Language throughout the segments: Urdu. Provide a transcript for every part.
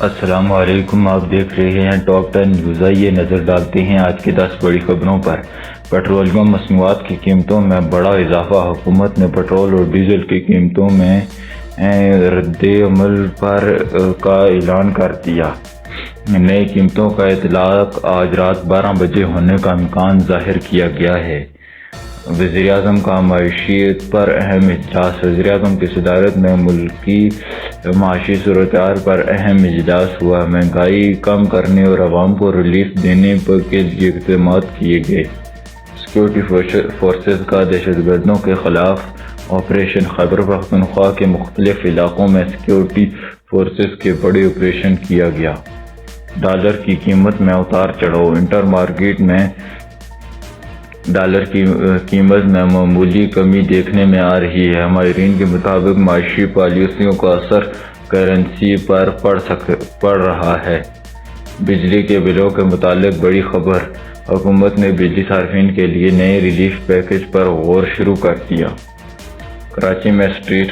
السلام علیکم، آپ دیکھ رہے ہیں ٹاپ 10 نیوز۔ آئیے نظر ڈالتے ہیں آج کی 10 بڑی خبروں پر۔ پیٹرولیم مصنوعات کی قیمتوں میں بڑا اضافہ، حکومت نے پٹرول اور ڈیزل کی قیمتوں میں رد عمل کا اعلان کر دیا۔ نئی قیمتوں کا اطلاق آج رات 12 بجے ہونے کا امکان ظاہر کیا گیا ہے۔ وزیراعظم کا معیشت پر اہم اجلاس۔ وزیراعظم کی صدارت میں ملکی معاشی صورتحال پر اہم اجلاس ہوا۔ مہنگائی کم کرنے اور عوام کو ریلیف دینے کے لیے اقدامات کیے گئے۔ سیکورٹی فورسز کا دہشت گردوں کے خلاف آپریشن۔ خیبر پختونخوا کے مختلف علاقوں میں سیکورٹی فورسز کے بڑے آپریشن کیا گیا۔ ڈالر کی قیمت میں اتار چڑھاؤ۔ انٹر مارکیٹ میں ڈالر کی قیمت میں معمولی کمی دیکھنے میں آ رہی ہے۔ ماہرین کے مطابق معاشی پالیسیوں کا اثر کرنسی پر پڑ رہا ہے۔ بجلی کے بلوں کے متعلق بڑی خبر۔ حکومت نے بجلی صارفین کے لیے نئے ریلیف پیکیج پر غور شروع کر دیا۔ کراچی میں اسٹریٹ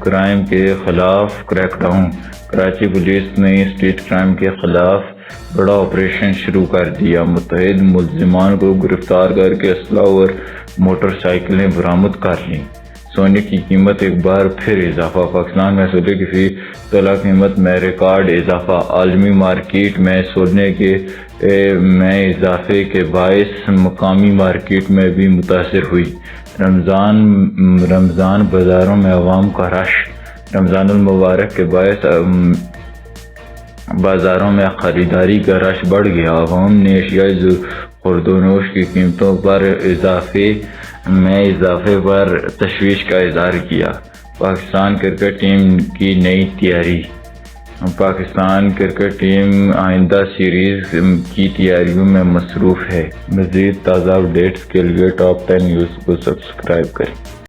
کرائم کے خلاف کریک ڈاؤن۔ کراچی پولیس نے اسٹریٹ کرائم کے خلاف بڑا آپریشن شروع کر دیا۔ متعدد ملزمان کو گرفتار کر کے اسلحہ اور موٹر سائیکلیں برآمد کر لیں۔ سونے کی قیمت ایک بار پھر اضافہ۔ پاکستان میں سونے کی فی تولہ قیمت میں ریکارڈ اضافہ۔ عالمی مارکیٹ میں سونے میں اضافے کے باعث مقامی مارکیٹ میں بھی متاثر ہوئی۔ رمضان بازاروں میں عوام کا رش۔ رمضان المبارک کے باعث بازاروں میں خریداری کا رش بڑھ گیا۔ عوام نے اشیاء خورد و نوش کی قیمتوں پر اضافے پر تشویش کا اظہار کیا۔ پاکستان کرکٹ ٹیم کی نئی تیاری۔ پاکستان کرکٹ ٹیم آئندہ سیریز کی تیاریوں میں مصروف ہے۔ مزید تازہ اپڈیٹس کے لیے ٹاپ 10 نیوز کو سبسکرائب کریں۔